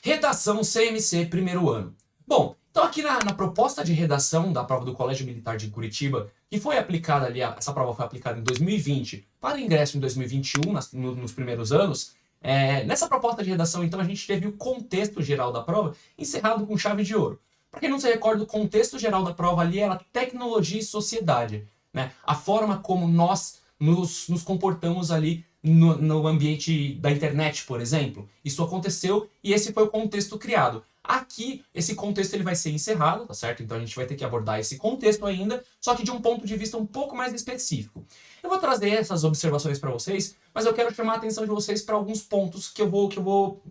Redação CMC primeiro ano. Bom, então aqui na proposta de redação da prova do Colégio Militar de Curitiba, que foi aplicada ali, essa prova foi aplicada em 2020 para ingresso em 2021, nos primeiros anos, nessa proposta de redação, então, a gente teve o contexto geral da prova encerrado com chave de ouro. Para quem não se recorda, o contexto geral da prova ali era tecnologia e sociedade, né? A forma como nós nos comportamos ali no ambiente da internet, por exemplo. Isso aconteceu e esse foi o contexto criado. Aqui, esse contexto ele vai ser encerrado, tá certo? Então a gente vai ter que abordar esse contexto ainda, só que de um ponto de vista um pouco mais específico. Eu vou trazer essas observações para vocês, mas eu quero chamar a atenção de vocês para alguns pontos que eu vou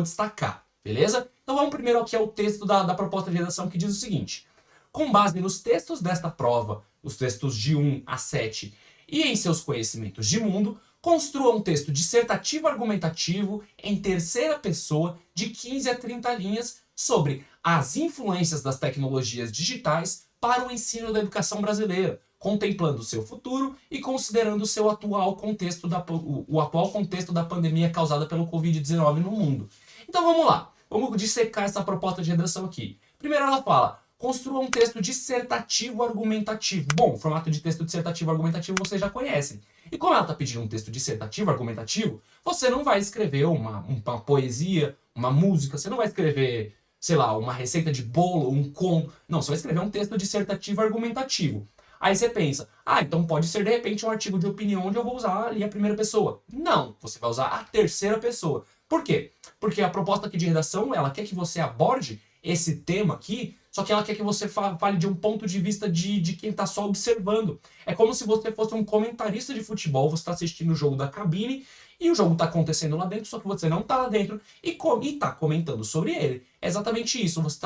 destacar, beleza? Então vamos primeiro aqui ao texto da proposta de redação que diz o seguinte: com base nos textos desta prova, os textos de 1 a 7, e em seus conhecimentos de mundo, construa um texto dissertativo argumentativo em terceira pessoa de 15 a 30 linhas sobre as influências das tecnologias digitais para o ensino da educação brasileira, contemplando o seu futuro e considerando o seu atual contexto o atual contexto da pandemia causada pelo Covid-19 no mundo. Então vamos lá, vamos dissecar essa proposta de redação aqui. Primeiro ela fala: construa um texto dissertativo argumentativo. Bom, o formato de texto dissertativo argumentativo vocês já conhecem. E como ela está pedindo um texto dissertativo argumentativo, você não vai escrever uma poesia, uma música, você não vai escrever, sei lá, uma receita de bolo, um conto. Não, você vai escrever um texto dissertativo argumentativo. Aí você pensa, então pode ser de repente um artigo de opinião onde eu vou usar ali a primeira pessoa. Não, você vai usar a terceira pessoa. Por quê? Porque a proposta aqui de redação, ela quer que você aborde esse tema aqui, só que ela quer que você fale de um ponto de vista de quem está só observando. É como se você fosse um comentarista de futebol, você está assistindo o jogo da cabine e o jogo está acontecendo lá dentro, só que você não está lá dentro e está comentando sobre ele. É exatamente isso, você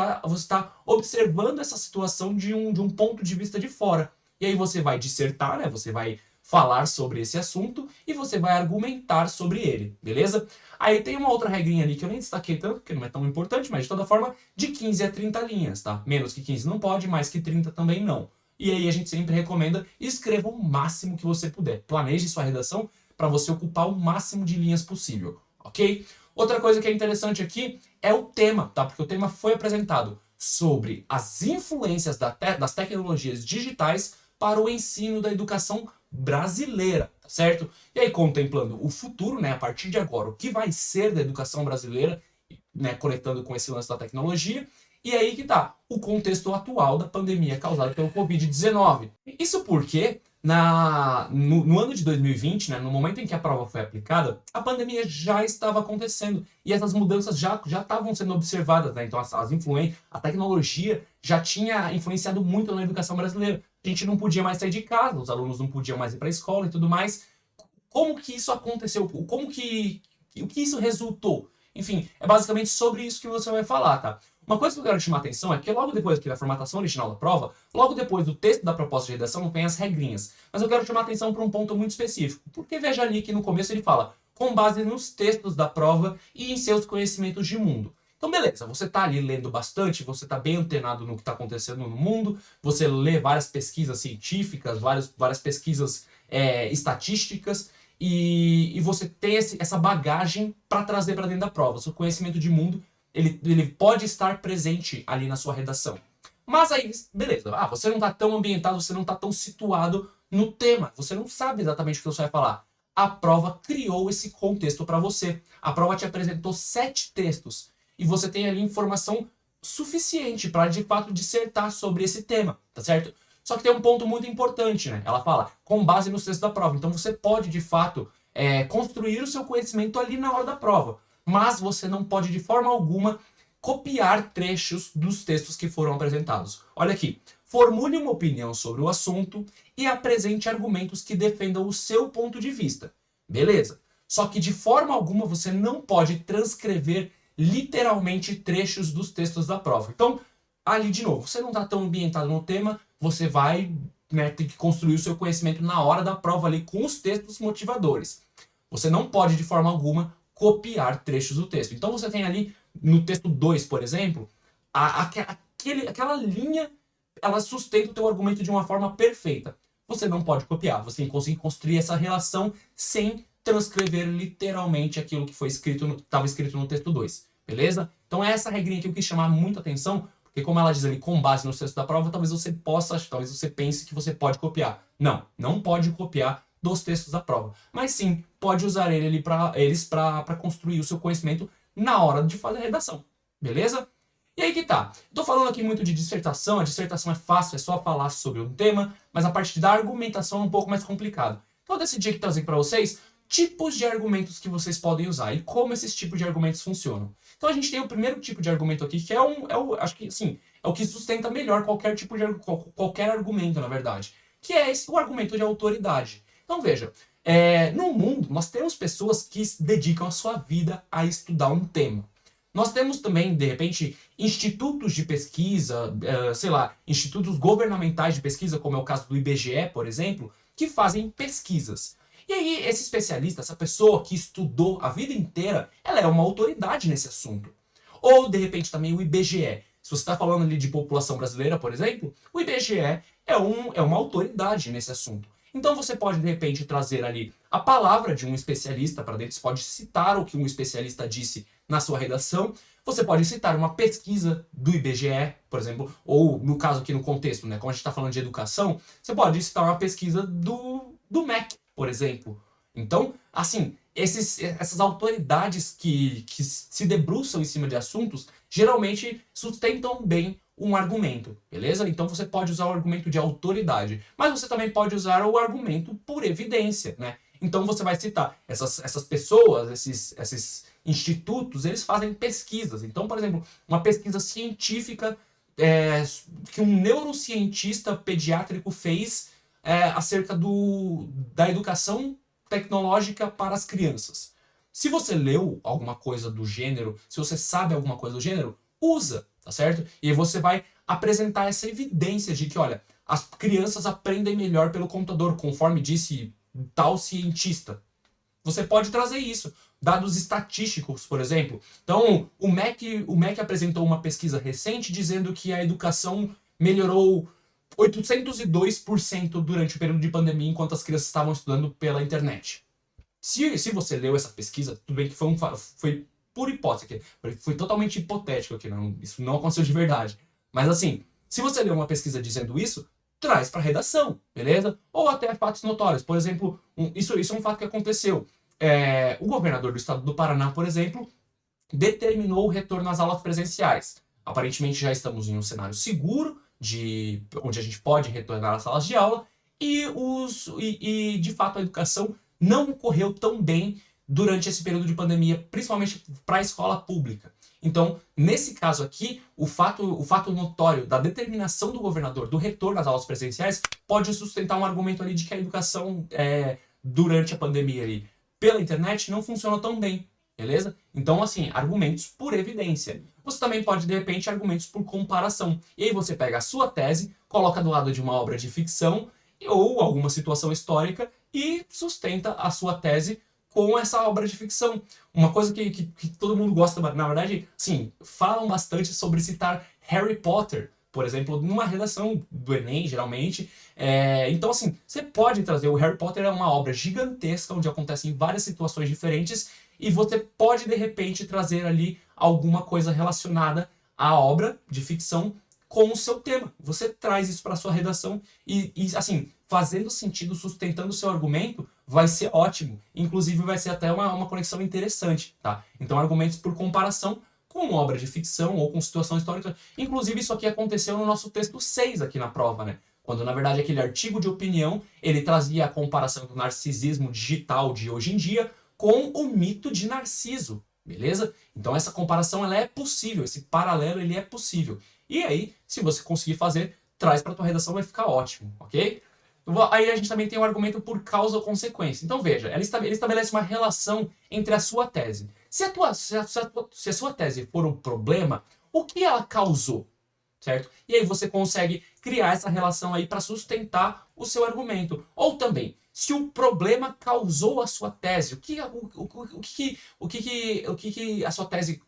tá observando essa situação de um ponto de vista de fora. E aí você vai dissertar, né? Você vai falar sobre esse assunto e você vai argumentar sobre ele, beleza? Aí tem uma outra regrinha ali que eu nem destaquei tanto, porque não é tão importante, mas de toda forma, de 15 a 30 linhas, tá? Menos que 15 não pode, mais que 30 também não. E aí a gente sempre recomenda, escreva o máximo que você puder. Planeje sua redação para você ocupar o máximo de linhas possível, ok? Outra coisa que é interessante aqui é o tema, tá? Porque o tema foi apresentado sobre as influências das tecnologias digitais para o ensino da educação brasileira, tá certo? E aí, contemplando o futuro, né, a partir de agora, o que vai ser da educação brasileira, né, conectando com esse lance da tecnologia, e aí que tá o contexto atual da pandemia causada pelo Covid-19. Isso porque no ano de 2020, né, no momento em que a prova foi aplicada, a pandemia já estava acontecendo e essas mudanças já estavam sendo observadas, né? Então as influências, a tecnologia já tinha influenciado muito na educação brasileira. A gente não podia mais sair de casa, os alunos não podiam mais ir para a escola e tudo mais. Como que isso aconteceu? O que isso resultou? Enfim, é basicamente sobre isso que você vai falar, tá? Uma coisa que eu quero chamar a atenção é que logo depois aqui da formatação original da prova, logo depois do texto da proposta de redação, tem as regrinhas. Mas eu quero chamar a atenção para um ponto muito específico. Porque veja ali que no começo ele fala, com base nos textos da prova e em seus conhecimentos de mundo. Então beleza, você está ali lendo bastante, você está bem antenado no que está acontecendo no mundo, você lê várias pesquisas científicas, várias pesquisas estatísticas, e você tem essa bagagem para trazer para dentro da prova. O seu conhecimento de mundo ele pode estar presente ali na sua redação. Mas aí, beleza, você não está tão ambientado, você não está tão situado no tema, você não sabe exatamente o que você vai falar. A prova criou esse contexto para você. A prova te apresentou 7 textos e você tem ali informação suficiente para de fato dissertar sobre esse tema, tá certo? Só que tem um ponto muito importante, né? Ela fala, com base nos textos da prova. Então você pode, de fato, construir o seu conhecimento ali na hora da prova. Mas você não pode, de forma alguma, copiar trechos dos textos que foram apresentados. Olha aqui. Formule uma opinião sobre o assunto e apresente argumentos que defendam o seu ponto de vista. Beleza. Só que, de forma alguma, você não pode transcrever literalmente trechos dos textos da prova. Então, ali de novo, você não está tão ambientado no tema, você vai ter que construir o seu conhecimento na hora da prova ali com os textos motivadores. Você não pode, de forma alguma, copiar trechos do texto. Então você tem ali, no texto 2, por exemplo, aquela linha, ela sustenta o teu argumento de uma forma perfeita. Você não pode copiar, você tem que conseguir construir essa relação sem transcrever literalmente aquilo que foi estava escrito no texto 2. beleza? Então essa regrinha que eu quis chamar muita atenção, porque como ela diz ali, com base no texto da prova, talvez você pense que você pode copiar. Não, não pode copiar dos textos da prova. Mas sim, pode usar eles para construir o seu conhecimento na hora de fazer a redação, beleza? E aí que tá. Tô falando aqui muito de dissertação, a dissertação é fácil, é só falar sobre um tema, mas a parte da argumentação é um pouco mais complicado. Então eu decidi aqui trazer para vocês tipos de argumentos que vocês podem usar e como esses tipos de argumentos funcionam. Então a gente tem o primeiro tipo de argumento aqui, que acho que sim, é o que sustenta melhor qualquer argumento, na verdade, que é o argumento de autoridade. Então veja, no mundo nós temos pessoas que dedicam a sua vida a estudar um tema. Nós temos também, de repente, institutos de pesquisa, sei lá, institutos governamentais de pesquisa, como é o caso do IBGE, por exemplo, que fazem pesquisas. E aí, esse especialista, essa pessoa que estudou a vida inteira, ela é uma autoridade nesse assunto. Ou, de repente, também o IBGE. Se você está falando ali de população brasileira, por exemplo, o IBGE é uma autoridade nesse assunto. Então você pode, de repente, trazer ali a palavra de um especialista para dentro, você pode citar o que um especialista disse na sua redação, você pode citar uma pesquisa do IBGE, por exemplo, ou no caso aqui no contexto, né, como a gente está falando de educação, você pode citar uma pesquisa do MEC, por exemplo. Então, assim, essas autoridades que se debruçam em cima de assuntos, geralmente sustentam bem um argumento, beleza? Então você pode usar o argumento de autoridade, mas você também pode usar o argumento por evidência, né? Então você vai citar essas pessoas, esses institutos, eles fazem pesquisas. Então, por exemplo, uma pesquisa científica que um neurocientista pediátrico fez acerca da educação tecnológica para as crianças. Se você leu alguma coisa do gênero, se você sabe alguma coisa do gênero, usa, tá certo? E aí você vai apresentar essa evidência de que, olha, as crianças aprendem melhor pelo computador, conforme disse tal cientista. Você pode trazer isso. Dados estatísticos, por exemplo. Então, o MEC apresentou uma pesquisa recente dizendo que a educação melhorou 802% durante o período de pandemia, enquanto as crianças estavam estudando pela internet. Se você leu essa pesquisa, tudo bem que foi por hipótese, foi totalmente hipotético aqui, isso não aconteceu de verdade. Mas assim, se você leu uma pesquisa dizendo isso, traz para a redação, beleza? Ou até fatos notórios. Por exemplo, isso é um fato que aconteceu. O governador do estado do Paraná, por exemplo, determinou o retorno às aulas presenciais. Aparentemente já estamos em um cenário seguro, onde a gente pode retornar às salas de aula, e de fato a educação não correu tão bem durante esse período de pandemia, principalmente para a escola pública. Então, nesse caso aqui, o fato notório da determinação do governador do retorno às aulas presenciais pode sustentar um argumento ali de que a educação durante a pandemia ali, pela internet não funciona tão bem, beleza? Então, assim, argumentos por evidência. Você também pode, de repente, argumentos por comparação. E aí você pega a sua tese, coloca do lado de uma obra de ficção ou alguma situação histórica e sustenta a sua tese com essa obra de ficção. Uma coisa que todo mundo gosta, na verdade, sim, falam bastante sobre citar Harry Potter, por exemplo, numa redação do Enem, geralmente. Então, assim, você pode trazer... O Harry Potter é uma obra gigantesca, onde acontecem várias situações diferentes, e você pode, de repente, trazer ali alguma coisa relacionada à obra de ficção com o seu tema. Você traz isso para a sua redação e, assim, fazendo sentido, sustentando o seu argumento, vai ser ótimo. Inclusive, vai ser até uma conexão interessante, tá? Então, argumentos por comparação com obra de ficção ou com situação histórica. Inclusive, isso aqui aconteceu no nosso texto 6 aqui na prova, né? Quando, na verdade, aquele artigo de opinião, ele trazia a comparação do narcisismo digital de hoje em dia com o mito de Narciso, beleza? Então, essa comparação, ela é possível, esse paralelo, ele é possível. E aí, se você conseguir fazer, traz para a tua redação, vai ficar ótimo, ok? Aí a gente também tem o argumento por causa ou consequência. Então veja, ele estabelece uma relação entre a sua tese. Se a sua tese for um problema, o que ela causou? Certo? E aí você consegue criar essa relação aí para sustentar o seu argumento. Ou também, se o problema causou a sua tese, o que a sua tese,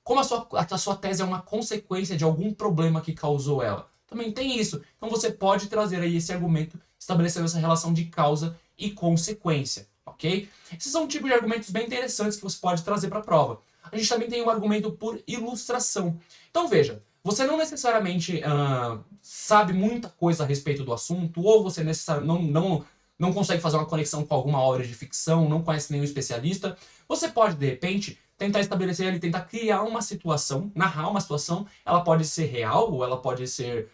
como a sua tese é uma consequência de algum problema que causou ela. Também tem isso. Então você pode trazer aí esse argumento estabelecendo essa relação de causa e consequência, ok? Esses são um tipo de argumentos bem interessantes que você pode trazer para a prova. a gente também tem um argumento por ilustração. Então veja, você não necessariamente sabe muita coisa a respeito do assunto, ou você não consegue fazer uma conexão com alguma obra de ficção, não conhece nenhum especialista. Você pode, de repente, tentar estabelecer ali, tentar criar uma situação, narrar uma situação. Ela pode ser real ou ela pode ser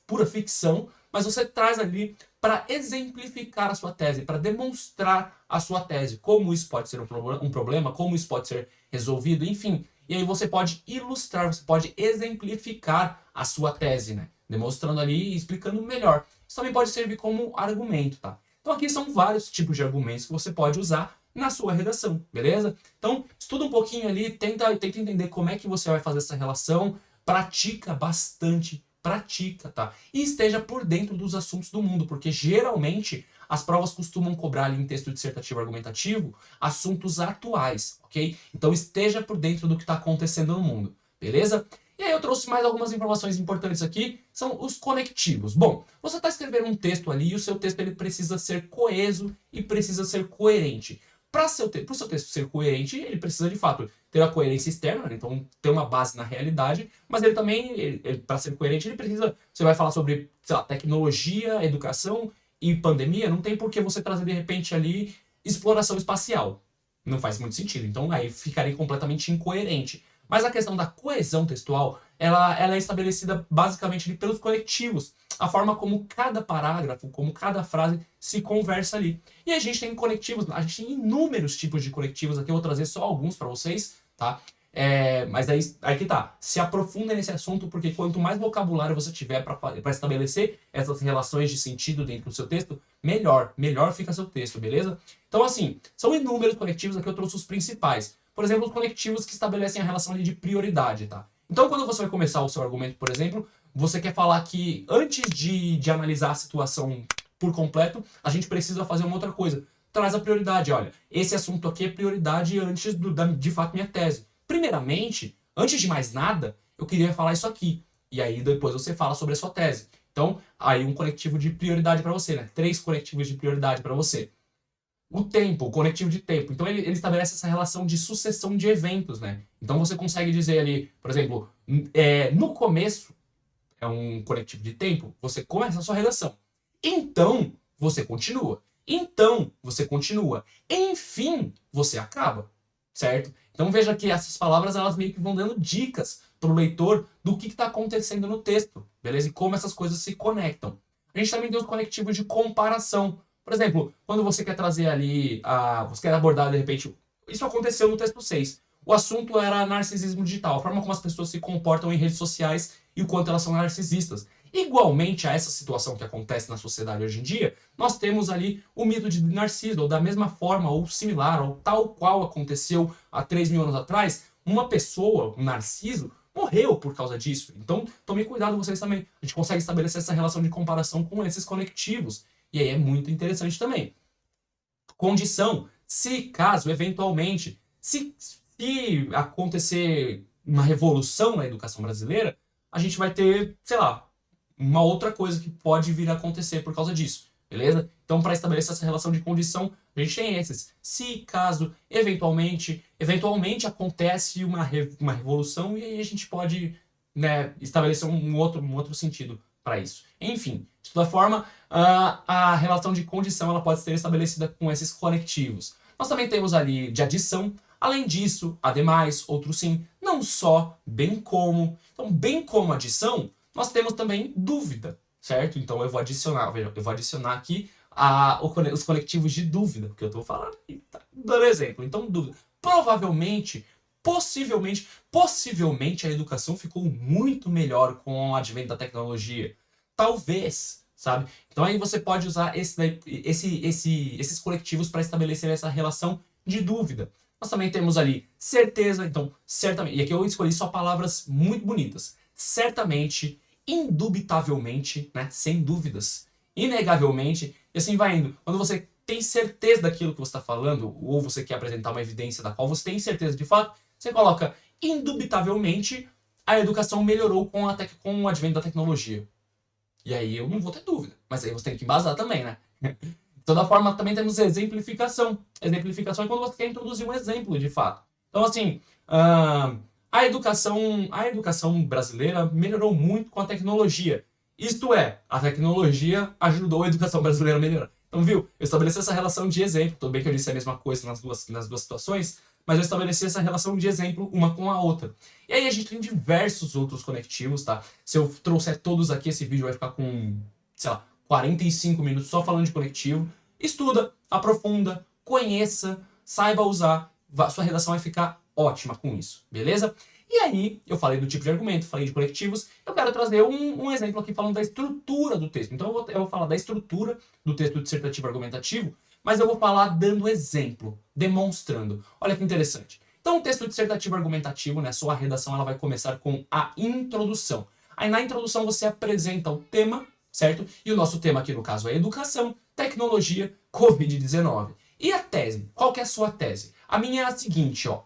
pura ficção, mas você traz ali para exemplificar a sua tese, para demonstrar a sua tese, como isso pode ser um problema, como isso pode ser resolvido, enfim. E aí você pode ilustrar, você pode exemplificar a sua tese, né? Demonstrando ali e explicando melhor. Isso também pode servir como argumento, tá? Então aqui são vários tipos de argumentos que você pode usar na sua redação, beleza? Então estuda um pouquinho ali, tenta entender como é que você vai fazer essa relação, pratica bastante, pratica, tá? E esteja por dentro dos assuntos do mundo, porque geralmente as provas costumam cobrar ali em texto dissertativo argumentativo assuntos atuais, ok? Então esteja por dentro do que está acontecendo no mundo, beleza? E aí eu trouxe mais algumas informações importantes aqui, são os conectivos. Bom, você está escrevendo um texto ali e o seu texto ele precisa ser coeso e precisa ser coerente. Para o seu texto ser coerente, ele precisa de fato ter a coerência externa, né? Então ter uma base na realidade, mas ele também, para ser coerente, ele precisa. Você vai falar sobre, sei lá, tecnologia, educação e pandemia, não tem por que você trazer de repente ali exploração espacial. Não faz muito sentido. Então aí ficaria completamente incoerente. Mas a questão da coesão textual, ela é estabelecida basicamente ali pelos conectivos. A forma como cada parágrafo, como cada frase se conversa ali. E a gente tem conectivos, a gente tem inúmeros tipos de conectivos aqui, eu vou trazer só alguns para vocês, tá? Mas aí que tá, se aprofunda nesse assunto, porque quanto mais vocabulário você tiver para estabelecer essas relações de sentido dentro do seu texto, melhor fica seu texto, beleza? Então assim, são inúmeros conectivos, aqui eu trouxe os principais. Por exemplo, os conectivos que estabelecem a relação ali de prioridade, tá? Então quando você vai começar o seu argumento, por exemplo, você quer falar que antes de analisar a situação por completo, a gente precisa fazer uma outra coisa. Traz a prioridade, olha, esse assunto aqui é prioridade antes de fato minha tese. Primeiramente, antes de mais nada, eu queria falar isso aqui. E aí depois você fala sobre a sua tese. Então, aí um conectivo de prioridade para você, né? 3 conectivos de prioridade para você. O tempo, o conectivo de tempo. Então ele estabelece essa relação de sucessão de eventos, né? Então você consegue dizer ali, por exemplo, no começo, é um conectivo de tempo, você começa a sua redação. Então, você continua. Então, você continua. Enfim, você acaba. Certo? Então veja que essas palavras elas meio que vão dando dicas para o leitor do que está acontecendo no texto, beleza? E como essas coisas se conectam. A gente também tem os conectivos de comparação. Por exemplo, quando você quer trazer ali, você quer abordar de repente, isso aconteceu no texto 6. O assunto era narcisismo digital, a forma como as pessoas se comportam em redes sociais e o quanto elas são narcisistas. Igualmente a essa situação que acontece na sociedade hoje em dia, nós temos ali o mito de Narciso, ou da mesma forma, ou similar, ou tal qual aconteceu há 3.000 anos atrás, uma pessoa, um Narciso, morreu por causa disso. Então, tome cuidado vocês também. A gente consegue estabelecer essa relação de comparação com esses conectivos. E aí é muito interessante também. Condição, se caso, eventualmente, se acontecer uma revolução na educação brasileira, a gente vai ter, sei lá, uma outra coisa que pode vir a acontecer por causa disso, beleza? Então, para estabelecer essa relação de condição, a gente tem esses. Se, caso, eventualmente acontece uma revolução, e aí a gente pode, né, estabelecer um outro sentido para isso. Enfim, de toda forma, a relação de condição ela pode ser estabelecida com esses conectivos. Nós também temos ali de adição. Além disso, ademais, outro sim, não só, bem como. Então, bem como adição, nós temos também dúvida, certo? Então eu vou adicionar aqui os conectivos de dúvida, porque eu estou falando aqui, tá dando exemplo. Então, dúvida. Provavelmente, possivelmente a educação ficou muito melhor com o advento da tecnologia. Talvez, sabe? Então aí você pode usar esses conectivos para estabelecer essa relação de dúvida. Nós também temos ali certeza, então certamente, e aqui eu escolhi só palavras muito bonitas. Certamente, indubitavelmente, né? Sem dúvidas, inegavelmente, e assim vai indo. Quando você tem certeza daquilo que você está falando, ou você quer apresentar uma evidência da qual você tem certeza de fato, você coloca indubitavelmente a educação melhorou com o advento da tecnologia. E aí eu não vou ter dúvida, mas aí você tem que embasar também, né? De toda forma, também temos exemplificação. Exemplificação é quando você quer introduzir um exemplo, de fato. Então, assim, A educação brasileira melhorou muito com a tecnologia. Isto é, a tecnologia ajudou a educação brasileira a melhorar. Então, viu? Eu estabeleci essa relação de exemplo. Tudo bem que eu disse a mesma coisa nas duas situações, mas eu estabeleci essa relação de exemplo uma com a outra. E aí a gente tem diversos outros conectivos, tá? Se eu trouxer todos aqui, esse vídeo vai ficar com, sei lá, 45 minutos só falando de conectivo. Estuda, aprofunda, conheça, saiba usar. Sua redação vai ficar ótima com isso, beleza? E aí, eu falei do tipo de argumento, falei de conectivos, eu quero trazer um exemplo aqui falando da estrutura do texto. Então eu vou falar da estrutura do texto dissertativo argumentativo, mas eu vou falar dando exemplo, demonstrando. Olha que interessante. Então o texto dissertativo argumentativo, né, sua redação, ela vai começar com a introdução. Aí na introdução você apresenta o tema, certo? E o nosso tema aqui no caso é educação, tecnologia, Covid-19. E a tese? Qual que é a sua tese? A minha é a seguinte, ó.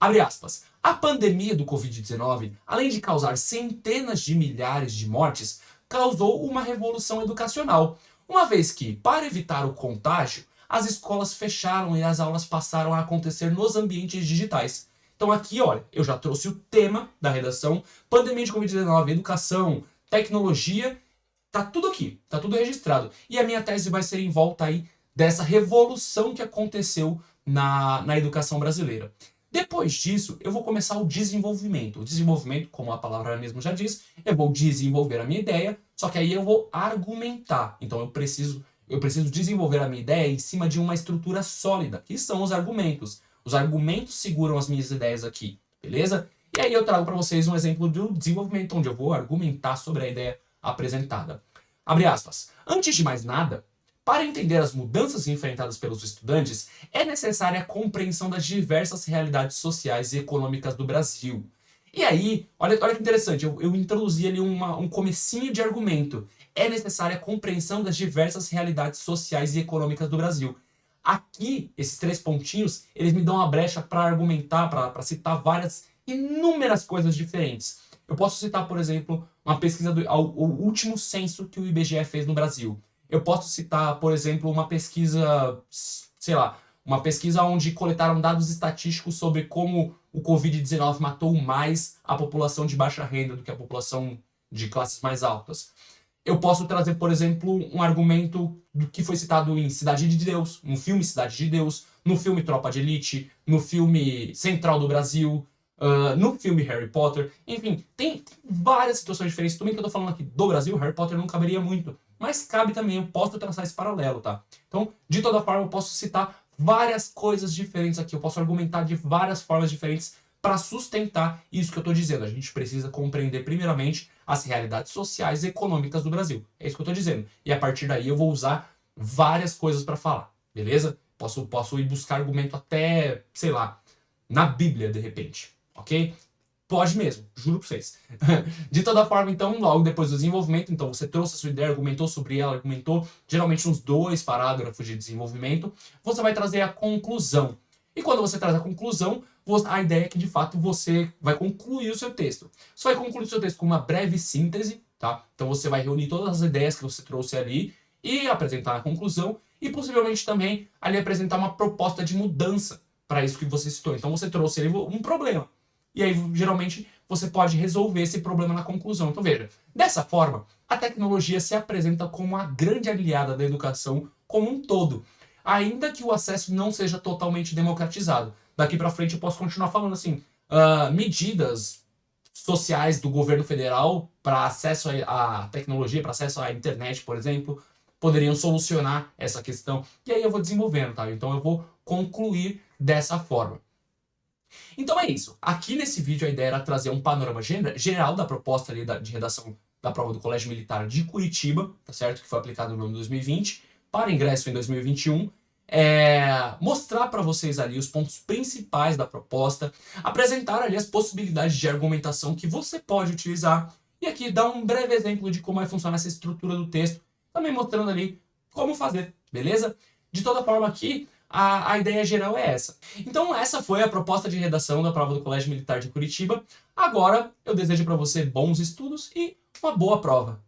Abre aspas. A pandemia do Covid-19, além de causar centenas de milhares de mortes, causou uma revolução educacional, uma vez que, para evitar o contágio, as escolas fecharam e as aulas passaram a acontecer nos ambientes digitais. Então aqui, olha, eu já trouxe o tema da redação, pandemia de Covid-19, educação, tecnologia, tá tudo aqui, tá tudo registrado. E a minha tese vai ser em volta aí dessa revolução que aconteceu na educação brasileira. Depois disso, eu vou começar o desenvolvimento. O desenvolvimento, como a palavra mesmo já diz, eu vou desenvolver a minha ideia, só que aí eu vou argumentar. Então eu preciso desenvolver a minha ideia em cima de uma estrutura sólida, que são os argumentos. Os argumentos seguram as minhas ideias aqui, beleza? E aí eu trago para vocês um exemplo do desenvolvimento, onde eu vou argumentar sobre a ideia apresentada. Abre aspas. Antes de mais nada, para entender as mudanças enfrentadas pelos estudantes, é necessária a compreensão das diversas realidades sociais e econômicas do Brasil. E aí, olha que interessante, eu introduzi ali um comecinho de argumento. É necessária a compreensão das diversas realidades sociais e econômicas do Brasil. Aqui, esses 3 pontinhos, eles me dão uma brecha para argumentar, para citar inúmeras coisas diferentes. Eu posso citar, por exemplo, uma pesquisa o último censo que o IBGE fez no Brasil. Eu posso citar, por exemplo, uma pesquisa, sei lá, uma pesquisa onde coletaram dados estatísticos sobre como o Covid-19 matou mais a população de baixa renda do que a população de classes mais altas. Eu posso trazer, por exemplo, um argumento do que foi citado em Cidade de Deus, no filme Cidade de Deus, no filme Tropa de Elite, no filme Central do Brasil, no filme Harry Potter. Enfim, tem várias situações diferentes. Também que eu tô falando aqui do Brasil, Harry Potter não caberia muito. Mas cabe também, eu posso traçar esse paralelo, tá? Então, de toda forma, eu posso citar várias coisas diferentes aqui. Eu posso argumentar de várias formas diferentes para sustentar isso que eu estou dizendo. A gente precisa compreender, primeiramente, as realidades sociais e econômicas do Brasil. É isso que eu estou dizendo. E a partir daí eu vou usar várias coisas para falar, beleza? Posso ir buscar argumento até, sei lá, na Bíblia, de repente, ok? Pode mesmo, juro pra vocês. De toda forma, então, logo depois do desenvolvimento, então você trouxe a sua ideia, argumentou sobre ela, argumentou geralmente uns 2 parágrafos de desenvolvimento, você vai trazer a conclusão. E quando você traz a conclusão, a ideia é que de fato você vai concluir o seu texto. Você vai concluir o seu texto com uma breve síntese, tá? Então você vai reunir todas as ideias que você trouxe ali e apresentar a conclusão e possivelmente também ali apresentar uma proposta de mudança para isso que você citou. Então você trouxe ali um problema. E aí, geralmente, você pode resolver esse problema na conclusão. Então, veja, dessa forma, a tecnologia se apresenta como a grande aliada da educação como um todo, ainda que o acesso não seja totalmente democratizado. Daqui para frente eu posso continuar falando assim, medidas sociais do governo federal para acesso à tecnologia, para acesso à internet, por exemplo, poderiam solucionar essa questão. E aí eu vou desenvolvendo, tá? Então eu vou concluir dessa forma. Então é isso. Aqui nesse vídeo a ideia era trazer um panorama geral da proposta ali de redação da prova do Colégio Militar de Curitiba, tá certo? Que foi aplicado no ano 2020, para ingresso em 2021. Mostrar para vocês ali os pontos principais da proposta, apresentar ali as possibilidades de argumentação que você pode utilizar e aqui dar um breve exemplo de como vai funcionar essa estrutura do texto, também mostrando ali como fazer, beleza? De toda forma aqui, a ideia geral é essa. Então essa foi a proposta de redação da prova do Colégio Militar de Curitiba. Agora eu desejo para você bons estudos e uma boa prova.